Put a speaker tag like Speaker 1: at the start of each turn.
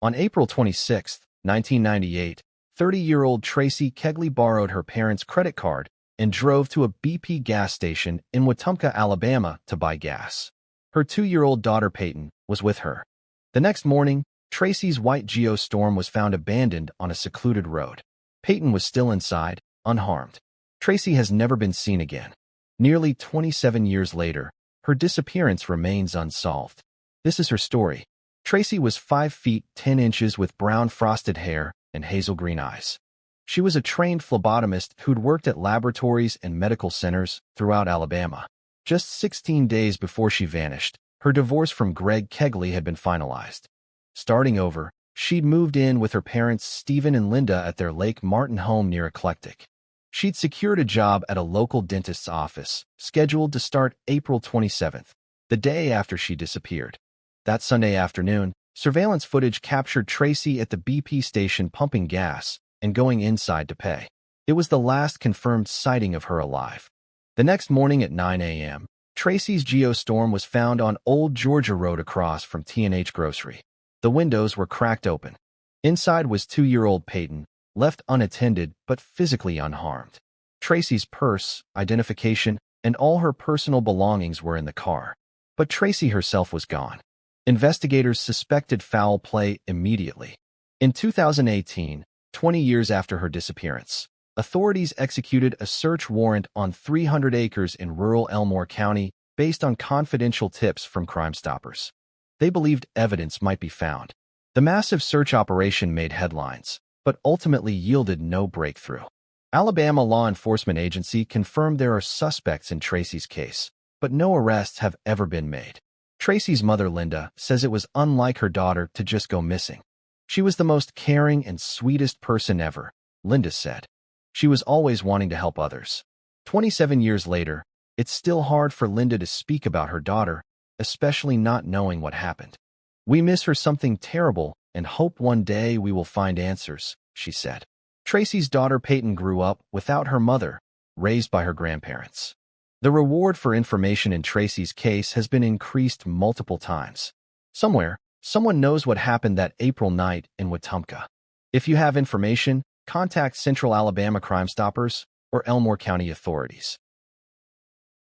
Speaker 1: On April 26, 1998, 30-year-old Tracy Kegley borrowed her parents' credit card and drove to a BP gas station in Wetumpka, Alabama to buy gas. Her 2-year-old daughter Peyton was with her. The next morning, Tracy's white Geostorm was found abandoned on a secluded road. Peyton was still inside, unharmed. Tracy has never been seen again. Nearly 27 years later, her disappearance remains unsolved. This is her story. Tracy was 5 feet 10 inches with brown frosted hair and hazel-green eyes. She was a trained phlebotomist who'd worked at laboratories and medical centers throughout Alabama. Just 16 days before she vanished, her divorce from Greg Kegley had been finalized. Starting over, she'd moved in with her parents Stephen and Linda at their Lake Martin home near Eclectic. She'd secured a job at a local dentist's office, scheduled to start April 27th, the day after she disappeared. That Sunday afternoon, surveillance footage captured Tracy at the BP station pumping gas and going inside to pay. It was the last confirmed sighting of her alive. The next morning at 9 a.m., Tracy's Geostorm was found on Old Georgia Road across from T&H Grocery. The windows were cracked open. Inside was 2-year-old Peyton, left unattended but physically unharmed. Tracy's purse, identification, and all her personal belongings were in the car. But Tracy herself was gone. Investigators suspected foul play immediately. In 2018, 20 years after her disappearance, authorities executed a search warrant on 300 acres in rural Elmore County based on confidential tips from Crime Stoppers. They believed evidence might be found. The massive search operation made headlines, but ultimately yielded no breakthrough. Alabama law enforcement agency confirmed there are suspects in Tracy's case, but no arrests have ever been made. Tracy's mother, Linda, says it was unlike her daughter to just go missing. She was the most caring and sweetest person ever, Linda said. She was always wanting to help others. 27 years later, it's still hard for Linda to speak about her daughter, especially not knowing what happened. "We miss her something terrible and hope one day we will find answers," she said. Tracy's daughter Peyton grew up without her mother, raised by her grandparents. The reward for information in Tracy's case has been increased multiple times. Somewhere, someone knows what happened that April night in Wetumpka. If you have information, contact Central Alabama Crime Stoppers or Elmore County authorities.